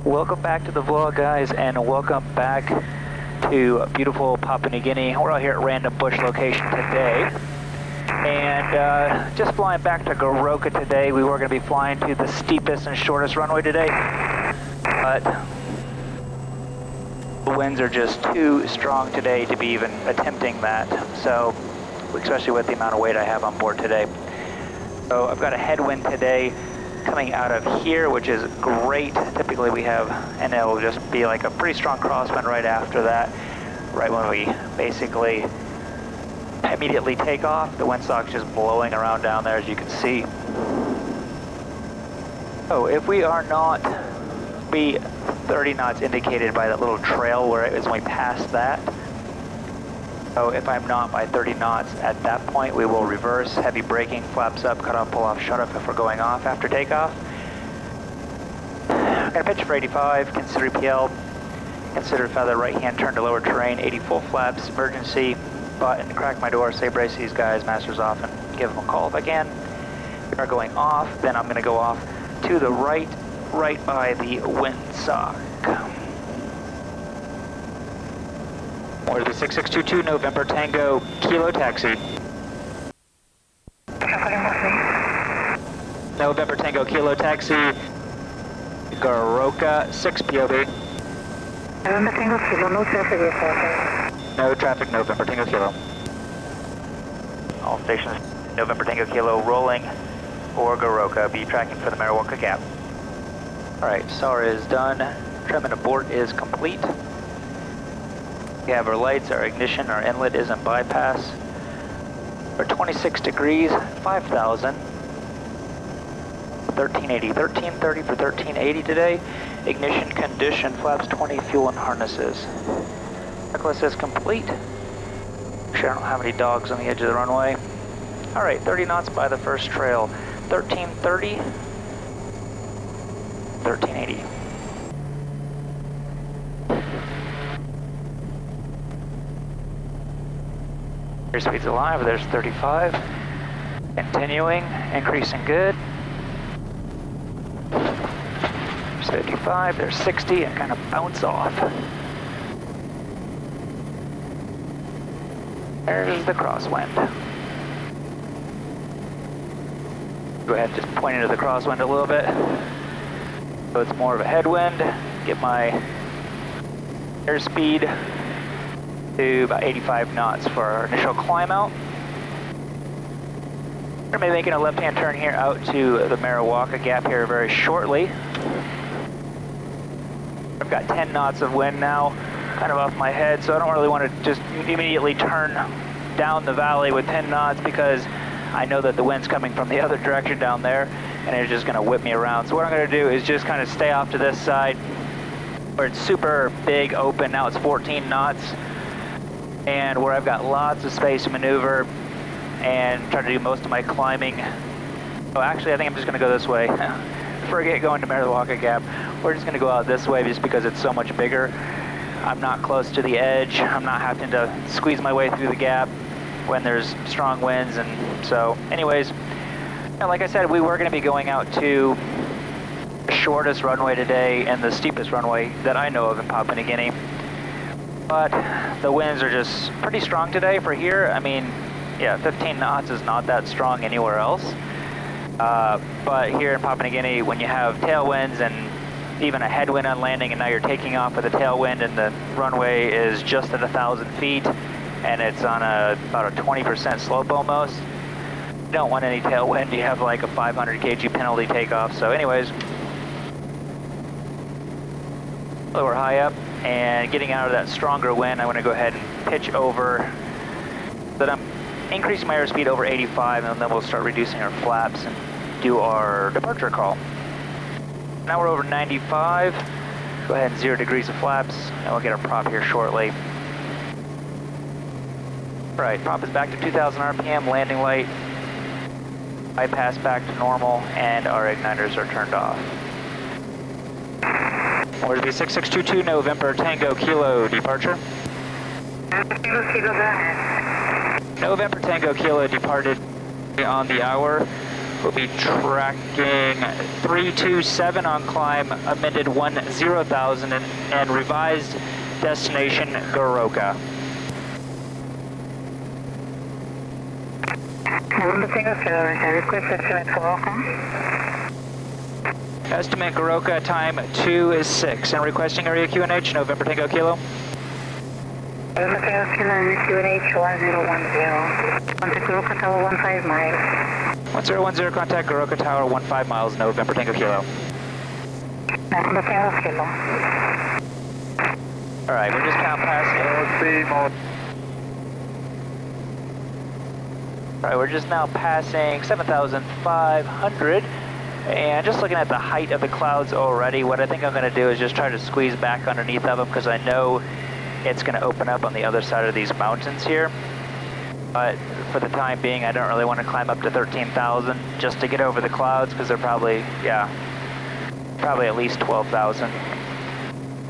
Welcome back to the vlog, guys, and welcome back to beautiful Papua New Guinea. We're out here at random bush location today, and just flying back to Goroka today. We were going to be flying to the steepest and shortest runway today, but the winds are just too strong today to be even attempting that, so especially with the amount of weight I have on board today. So I've got a headwind today coming out of here, which is great. Typically we have, and it'll just be like a pretty strong crosswind right after that, right when we basically immediately take off. The windsock's just blowing around down there, as you can see. So if we are not, be 30 knots indicated by that little trail where it is when we pass that. So if I'm not by 30 knots at that point, we will reverse, heavy braking, flaps up, cut off, pull off, shut off if we're going off after takeoff. I'm going to pitch for 85, consider EPL, consider feather, right hand turn to lower terrain, 80 full flaps, emergency, button, crack my door, say brace these guys, master's off, and give them a call if I can. We are going off, then I'm going to go off to the right by the windsock. Moresby 6622, November Tango, Kilo Taxi. November Tango, Kilo Taxi, Goroka, 6 POV. November Tango, Kilo, no traffic report. No traffic, November Tango, Kilo. All stations, November Tango, Kilo, rolling for Goroka, be tracking for the Mariwaka Gap. Alright, SAR is done, trim and abort is complete. We have our lights, our ignition, our inlet is in bypass. We're 26 degrees, 5,000. 1380, 1330 for 1380 today. Ignition condition, flaps 20, fuel and harnesses. Checklist is complete. Sure, I don't have any dogs on the edge of the runway. Alright, 30 knots by the first trail. 1330, 1380. Airspeed's alive, there's 35. Continuing, increasing good. There's 55, there's 60, and kind of bounce off. There's the crosswind. Go ahead and just point into the crosswind a little bit. So it's more of a headwind. Get my airspeed to about 85 knots for our initial climb out. We're going to be making a left-hand turn here out to the Mariwaka Gap here very shortly. I've got 10 knots of wind now, kind of off my head, so I don't really want to just immediately turn down the valley with 10 knots because I know that the wind's coming from the other direction down there and it's just going to whip me around. So what I'm going to do is just kind of stay off to this side where it's super big open. Now it's 14 knots. And where I've got lots of space to maneuver and try to do most of my climbing. Oh, actually, I think I'm just going to go this way. Forget going to Mariwaka Gap. We're just going to go out this way just because it's so much bigger. I'm not close to the edge. I'm not having to squeeze my way through the gap when there's strong winds. And so, anyways, like I said, we were going to be going out to the shortest runway today and the steepest runway that I know of in Papua New Guinea. But the winds are just pretty strong today for here. I mean, yeah, 15 knots is not that strong anywhere else. But here in Papua New Guinea, when you have tailwinds and even a headwind on landing, and now you're taking off with a tailwind and the runway is just at 1,000 feet, and it's on about a 20% slope almost, you don't want any tailwind. You have like a 500 kg penalty takeoff. So anyways, we're high up. And getting out of that stronger wind, I'm going to go ahead and pitch over so that I'm increasing my airspeed over 85, and then we'll start reducing our flaps and do our departure call. Now we're over 95. Go ahead and 0 degrees of flaps, and we'll get our prop here shortly. All right, prop is back to 2,000 RPM, landing light, bypass back to normal, and our igniters are turned off. Moresby 6622, November Tango, Kilo, departure. November Tango, Kilo, departed on the hour. We'll be tracking 327 on climb, amended 10,000 and revised destination Goroka. November Tango Kilo, request estimate for Goroka. Estimate Goroka time 2:06 and requesting area QNH, November Tango Kilo. November Tango Kilo, QNH 1010. Contact Goroka Tower 15 miles. 1010, contact Goroka Tower 15 miles, November Tango Kilo. November Tango Kilo. Alright, we're just now passing. Alright, we're just now passing 7,500. And just looking at the height of the clouds already, what I think I'm going to do is just try to squeeze back underneath of them because I know it's going to open up on the other side of these mountains here. But for the time being, I don't really want to climb up to 13,000 just to get over the clouds because they're probably at least 12,000.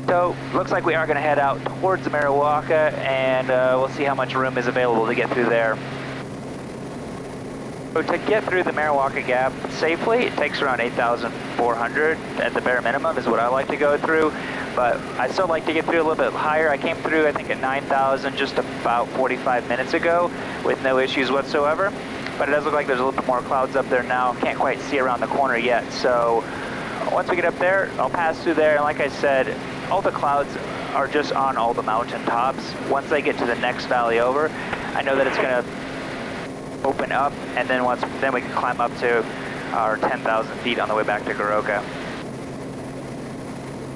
So looks like we are going to head out towards the Mariwaka, and we'll see how much room is available to get through there. So to get through the Mariwaka Gap safely, it takes around 8,400 at the bare minimum is what I like to go through. But I still like to get through a little bit higher. I came through, I think, at 9,000 just about 45 minutes ago with no issues whatsoever. But it does look like there's a little bit more clouds up there now. Can't quite see around the corner yet. So once we get up there, I'll pass through there. And like I said, all the clouds are just on all the mountain tops. Once they get to the next valley over, I know that it's going to open up, and then then we can climb up to our 10,000 feet on the way back to Goroka.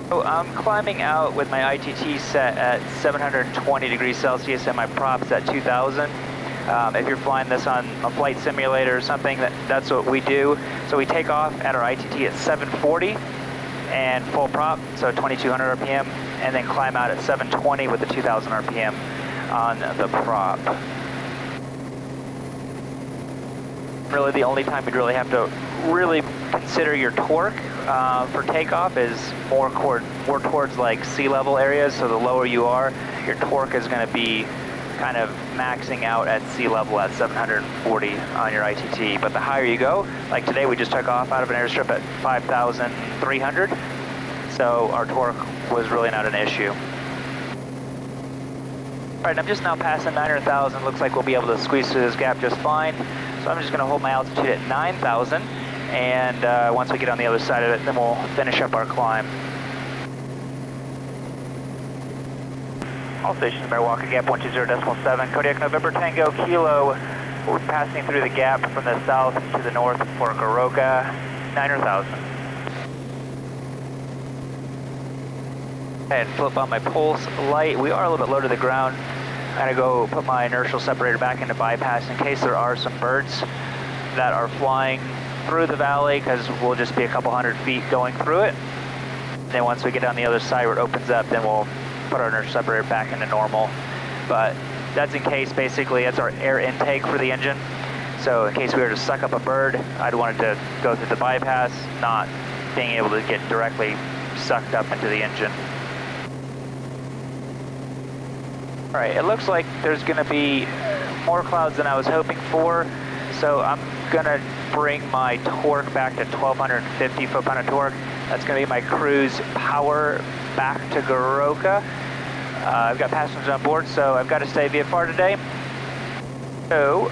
So I'm climbing out with my ITT set at 720 degrees Celsius and my props at 2,000. If you're flying this on a flight simulator or something, that's what we do. So we take off at our ITT at 740 and full prop, so 2,200 RPM, and then climb out at 720 with the 2,000 RPM on the prop. Really the only time you'd really have to really consider your torque for takeoff is more towards like sea level areas. So the lower you are, your torque is going to be kind of maxing out at sea level at 740 on your ITT. But the higher you go, like today we just took off out of an airstrip at 5,300. So our torque was really not an issue. All right, I'm just now passing 900,000. Looks like we'll be able to squeeze through this gap just fine. So I'm just going to hold my altitude at 9,000, and once we get on the other side of it, then we'll finish up our climb. All stations, Mariwaka Gap 120.7, Kodiak November Tango Kilo. We're passing through the gap from the south to the north for Goroka, 900,000. And flip on my pulse light. We are a little bit low to the ground. I'm going to go put my inertial separator back into bypass in case there are some birds that are flying through the valley, because we'll just be a couple hundred feet going through it. Then once we get on the other side where it opens up, then we'll put our inertial separator back into normal. But that's in case, basically, that's our air intake for the engine. So in case we were to suck up a bird, I'd want it to go through the bypass, not being able to get directly sucked up into the engine. All right, it looks like there's going to be more clouds than I was hoping for, so I'm going to bring my torque back to 1,250 foot-pound of torque. That's going to be my cruise power back to Goroka. I've got passengers on board, so I've got to stay VFR today. So,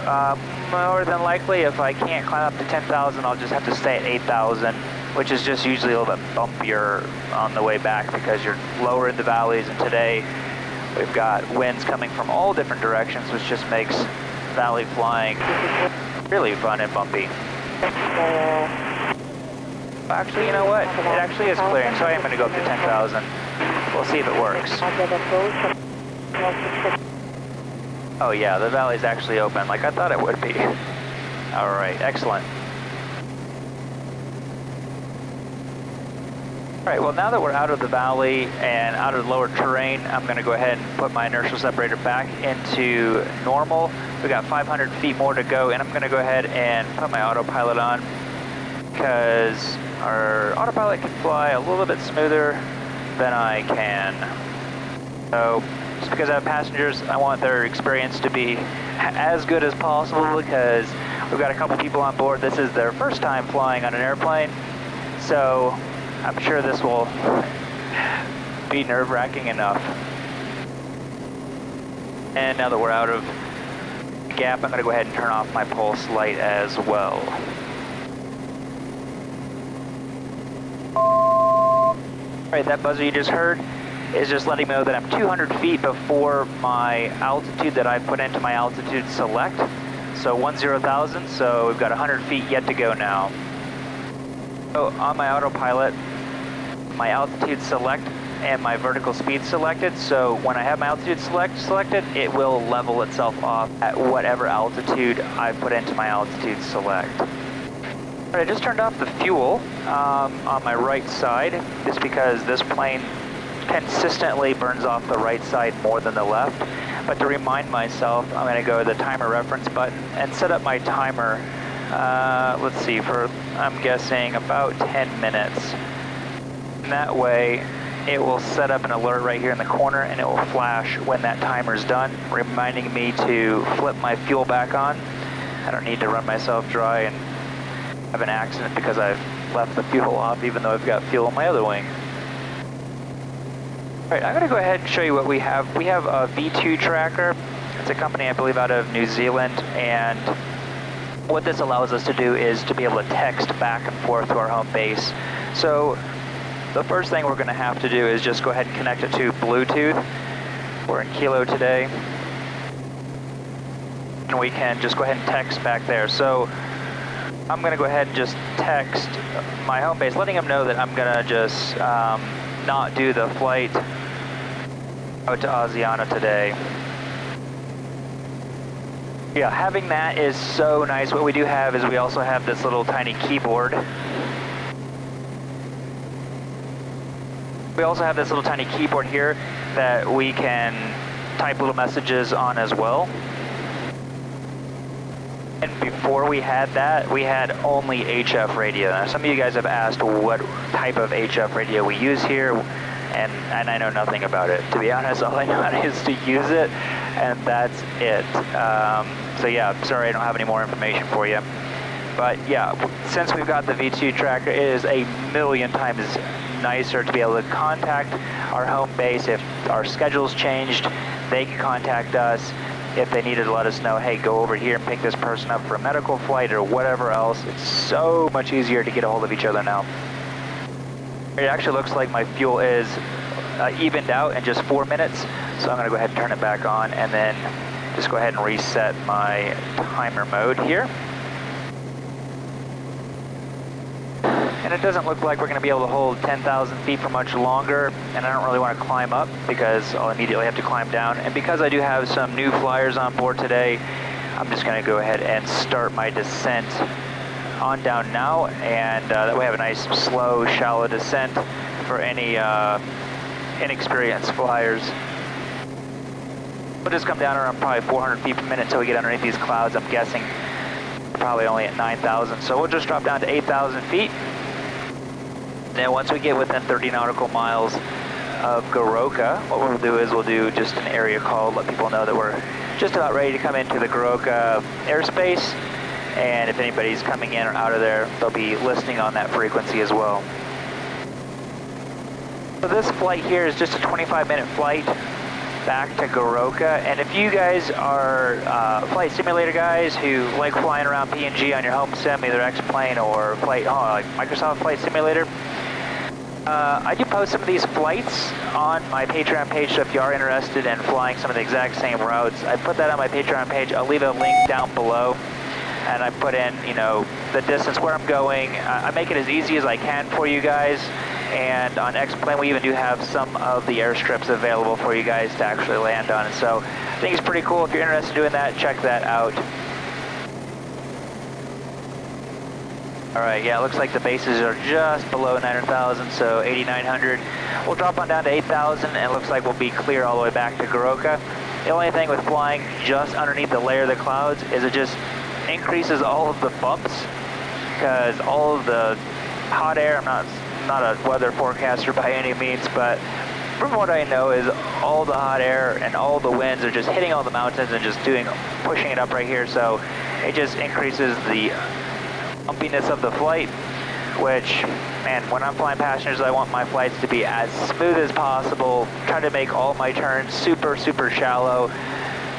more than likely, if I can't climb up to 10,000, I'll just have to stay at 8,000, which is just usually a little bit bumpier on the way back because you're lower in the valleys, and today we've got winds coming from all different directions, which just makes valley flying really fun and bumpy. Actually, you know what? It actually is clearing, so I am going to go up to 10,000. We'll see if it works. Oh yeah, the valley's actually open, like I thought it would be. All right, excellent. All right, well, now that we're out of the valley and out of the lower terrain, I'm going to go ahead and put my inertial separator back into normal. We've got 500 feet more to go, and I'm going to go ahead and put my autopilot on because our autopilot can fly a little bit smoother than I can. So just because I have passengers, I want their experience to be as good as possible because We've got a couple people on board. This is their first time flying on an airplane, so I'm sure this will be nerve-wracking enough. And now that we're out of the gap, I'm going to go ahead and turn off my pulse light as well. Alright, that buzzer you just heard is just letting me know that I'm 200 feet before my altitude that I put into my altitude select. So 10,000, so we've got 100 feet yet to go now. So on my autopilot, my altitude select and my vertical speed selected, so when I have my altitude selected, it will level itself off at whatever altitude I put into my altitude select. I just turned off the fuel on my right side, just because this plane consistently burns off the right side more than the left. But to remind myself, I'm going to go to the timer reference button and set up my timer, let's see, for, I'm guessing, about 10 minutes. And that way, it will set up an alert right here in the corner, and it will flash when that timer's done, reminding me to flip my fuel back on. I don't need to run myself dry and have an accident because I've left the fuel off, even though I've got fuel on my other wing. Alright, I'm going to go ahead and show you what we have. We have a V2 tracker. It's a company, I believe, out of New Zealand, and what this allows us to do is to be able to text back and forth to our home base. So the first thing we're going to have to do is just go ahead and connect it to Bluetooth. We're in Kilo today, and we can just go ahead and text back there. So I'm going to go ahead and just text my home base, letting them know that I'm going to just not do the flight out to Asiana today. Yeah, having that is so nice. What we do have is we also have this little tiny keyboard. We also have this little tiny keyboard here that we can type little messages on as well. And before we had that, we had only HF radio. Now, some of you guys have asked what type of HF radio we use here, and I know nothing about it. To be honest, all I know how is to use it, and that's it. So yeah, sorry I don't have any more information for you. But yeah, since we've got the V2 tracker, it is a million times nicer to be able to contact our home base. If our schedule's changed, they can contact us. If they needed to let us know, hey, go over here and pick this person up for a medical flight or whatever else, it's so much easier to get a hold of each other now. It actually looks like my fuel is evened out in just 4 minutes, so I'm going to go ahead and turn it back on and then just go ahead and reset my timer mode here. And it doesn't look like we're going to be able to hold 10,000 feet for much longer, and I don't really want to climb up because I'll immediately have to climb down. And because I do have some new flyers on board today, I'm just going to go ahead and start my descent on down now, and that way I have a nice, slow, shallow descent for any inexperienced flyers. We'll just come down around probably 400 feet per minute until we get underneath these clouds. I'm guessing probably only at 9,000, so we'll just drop down to 8,000 feet. Then once we get within 30 nautical miles of Goroka, what we'll do is we'll do just an area call, let people know that we're just about ready to come into the Goroka airspace, and if anybody's coming in or out of there, they'll be listening on that frequency as well. So this flight here is just a 25-minute flight back to Goroka, and if you guys are flight simulator guys who like flying around PNG on your home sim, either X-Plane or like Microsoft Flight Simulator, I do post some of these flights on my Patreon page, so if you are interested in flying some of the exact same routes, I put that on my Patreon page. I'll leave a link down below, and I put in, you know, the distance where I'm going. I make it as easy as I can for you guys, and on X-Plane we even do have some of the airstrips available for you guys to actually land on, so I think it's pretty cool. If you're interested in doing that, check that out. Alright, yeah, it looks like the bases are just below 900,000, so 8,900. We'll drop on down to 8,000, and it looks like we'll be clear all the way back to Goroka. The only thing with flying just underneath the layer of the clouds is it just increases all of the bumps, because all of the hot air, I'm not a weather forecaster by any means, but from what I know is all the hot air and all the winds are just hitting all the mountains and just pushing it up right here, so it just increases the bumpiness of the flight, which, man, when I'm flying passengers, I want my flights to be as smooth as possible, try to make all my turns super, super shallow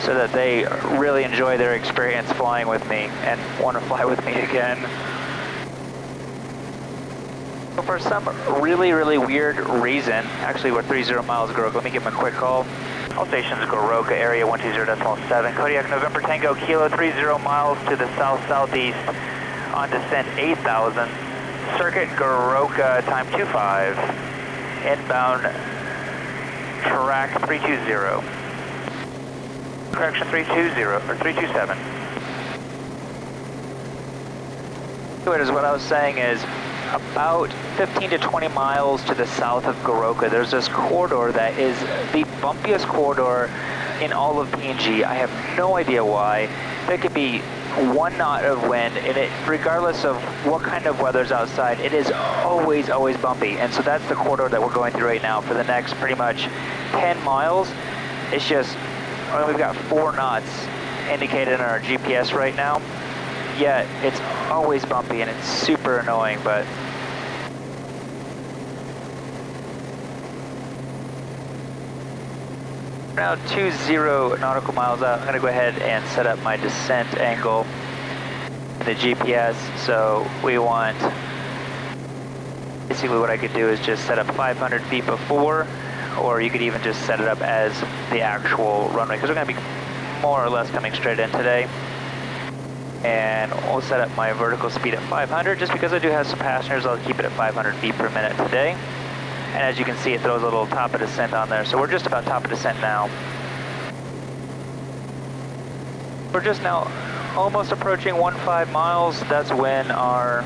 so that they really enjoy their experience flying with me and want to fly with me again. For some really, really weird reason, actually we're 30 miles Goroka, let me give them a quick call. All stations Goroka, area 120.7, Kodiak, November Tango, Kilo, 30 miles to the south-southeast on descent 8,000, circuit Goroka, time 25, inbound track 320, correction 320, or 327. What I was saying is, about 15 to 20 miles to the south of Goroka, there's this corridor that is the bumpiest corridor in all of PNG. I have no idea why. There could be 1 knot of wind, and regardless of what kind of weather's outside, it is always, always bumpy. And so that's the corridor that we're going through right now for the next pretty much 10 miles. It's just, we've got 4 knots indicated in our GPS right now. Yet it's always bumpy and it's super annoying, but now 20 nautical miles out, I'm going to go ahead and set up my descent angle in the GPS. So we want, basically what I could do is just set up 500 feet before, or you could even just set it up as the actual runway, because we're going to be more or less coming straight in today. And we'll set up my vertical speed at 500, just because I do have some passengers, I'll keep it at 500 feet per minute today. And as you can see, it throws a little top of descent on there, so we're just about top of descent now. We're just now almost approaching 15 miles, that's when our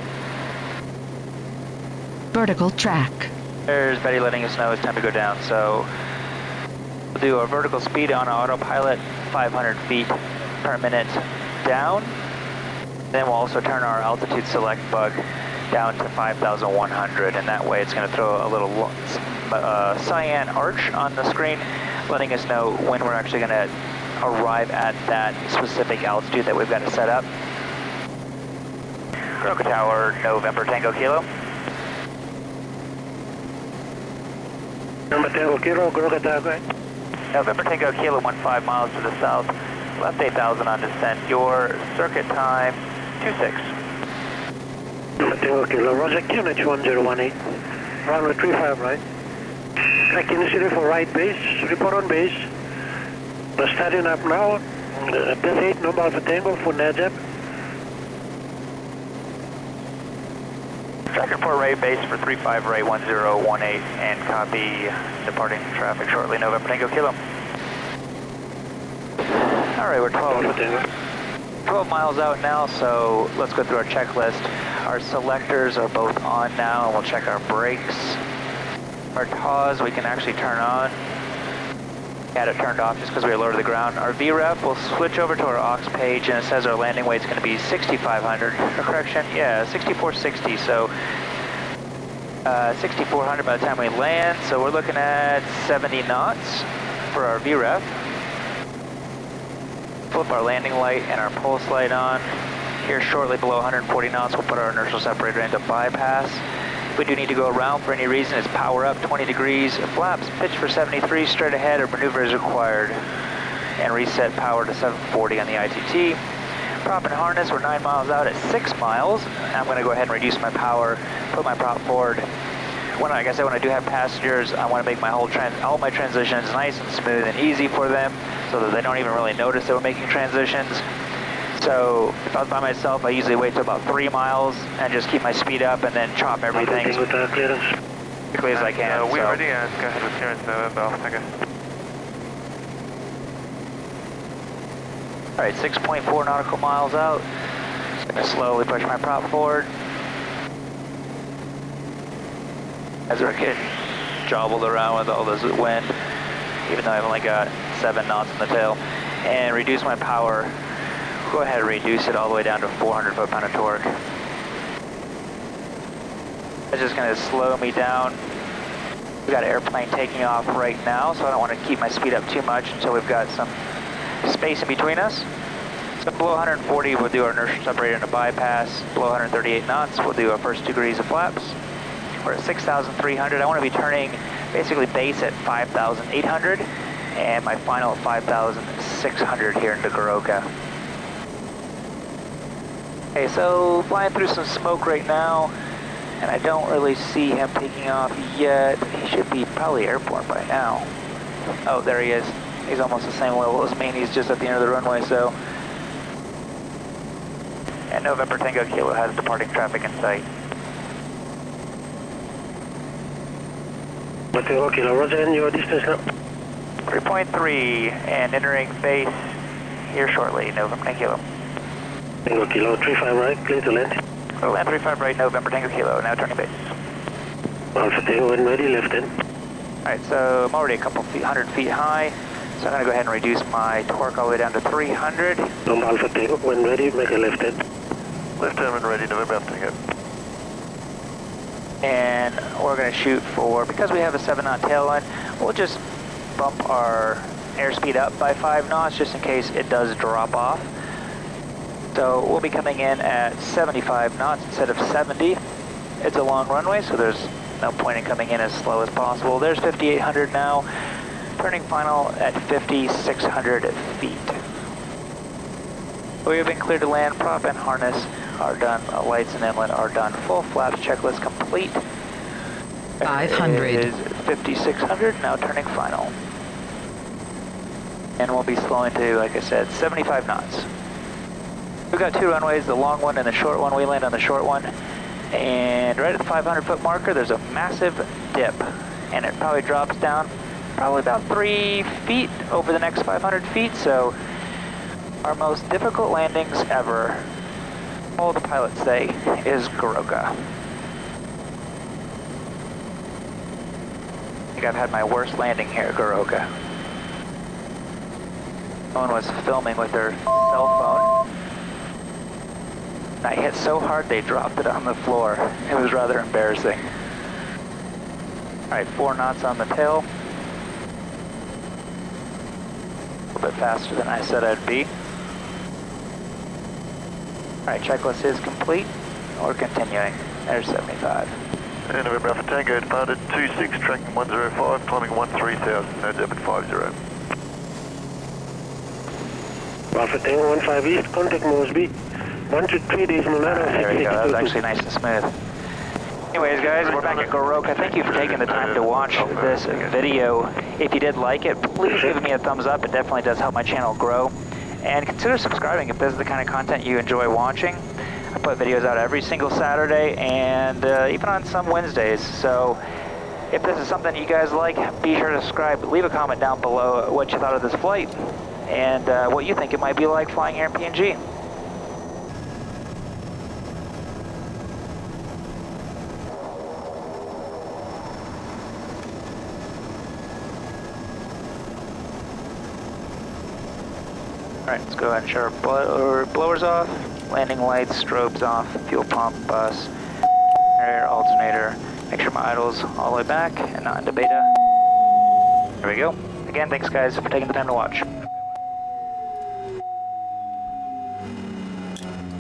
vertical track. There's Betty letting us know it's time to go down, so we'll do a vertical speed on autopilot, 500 feet per minute down. Then we'll also turn our altitude select bug down to 5,100, and that way it's going to throw a little cyan arch on the screen, letting us know when we're actually going to arrive at that specific altitude that we've got to set up. Goroka Tower, November Tango Kilo. November Tango Kilo, Goroka Tower. November Tango Kilo, 15 miles to the south, left 8,000 on descent. Your circuit time, 26. Tango Kilo, Roger, QNH 1018. Runway 35 right. Connect initially for right base, report on base. We're starting up now. Death 8, no Alpha Tango for NADJAB. Track report right base for 35 right 1018 and copy departing traffic shortly. November Tango Kilo. Alright, we're 12 miles out now, so let's go through our checklist. Our selectors are both on now, and we'll check our brakes. Our TAWs we can actually turn on. Had it turned off just because we were low to the ground. Our VREF, we'll switch over to our aux page, and it says our landing weight's going to be 6,500. Correction, yeah, 6,460. So 6,400 by the time we land. So we're looking at 70 knots for our VREF. Flip our landing light and our pulse light on. Here shortly below 140 knots, we'll put our inertial separator into bypass. If we do need to go around for any reason, it's power up 20 degrees, flaps pitch for 73, straight ahead or maneuver is required. And reset power to 740 on the ITT. Prop and harness, we're 9 miles out at 6 miles. I'm going to go ahead and reduce my power, put my prop forward. Like I said, when I do have passengers, I want to make my all my transitions nice and smooth and easy for them, so that they don't even really notice that we're making transitions. So if I was by myself, I usually wait till about 3 miles and just keep my speed up and then chop everything as quickly as I can. We're ready, and go ahead with clearance, November. Thank you. Alright, 6.4 nautical miles out. Just going to slowly push my prop forward. As we're getting jobbled around with all this wind, even though I've only got 7 knots in the tail. And reduce my power. Go ahead and reduce it all the way down to 400 foot-pound of torque. It's just going to slow me down. We've got an airplane taking off right now, so I don't want to keep my speed up too much until we've got some space in between us. So below 140, we'll do our inertial separator and a bypass. Below 138 knots, we'll do our first 2 degrees of flaps. We're at 6,300. I want to be turning basically base at 5,800 and my final at 5,600 here into Goroka. Okay, so flying through some smoke right now, and I don't really see him taking off yet. He should be probably airborne by now. Oh, there he is. He's almost the same level as me, and he's just at the end of the runway, so. And November Tango Kilo has departing traffic in sight. Tango Kilo, roger, and your distance now? 3.3, and entering base here shortly, November Tango Kilo. Tango Kilo, 35 right, clear to land. Land 35 right, November Tango Kilo, now turning base. Alpha Tango, when ready, left end. Alright, so I'm already a couple feet, 100 feet high, so I'm going to go ahead and reduce my torque all the way down to 300. Alpha Tango, when ready, make a left end. Left turn when ready, November Tango. And we're going to shoot for, because we have a 7-knot tail line, we'll just bump our airspeed up by 5 knots just in case it does drop off. So we'll be coming in at 75 knots instead of 70. It's a long runway, so there's no point in coming in as slow as possible. There's 5,800 now, turning final at 5,600 feet. We have been cleared to land. Prop and harness are done. Lights and inlet are done. Full flaps checklist complete. 500. It is 5,600, now turning final. And we'll be slowing to, like I said, 75 knots. We've got 2 runways, the long one and the short one. We land on the short one. And right at the 500-foot marker, there's a massive dip. And it probably drops down probably about 3 feet over the next 500 feet. So our most difficult landings ever, all the pilots say, is Goroka. I think I've had my worst landing here at Goroka. Someone was filming with their cell phone. I hit so hard they dropped it on the floor. It was rather embarrassing. Alright, 4 knots on the tail. A little bit faster than I said I'd be. Alright, checklist is complete. We're continuing. There's 75. And November Alpha Tango departed 26, tracking 105, climbing 13,000, no debit 50. Alpha Tango 15 East, contact Moresby. 123 days Monada. There we go, that was actually nice and smooth. Anyways guys, we're back at Goroka. Thank you for taking the time to watch this video. If you did like it, please give me a thumbs up. It definitely does help my channel grow. And consider subscribing if this is the kind of content you enjoy watching. I put videos out every single Saturday and even on some Wednesdays. So if this is something you guys like, be sure to subscribe. Leave a comment down below what you thought of this flight and what you think it might be like flying here in PNG. Alright, let's go ahead and shut our blowers off, landing lights, strobes off, fuel pump, bus, air alternator. Make sure my idle's all the way back and not into beta. There we go. Again, thanks guys for taking the time to watch.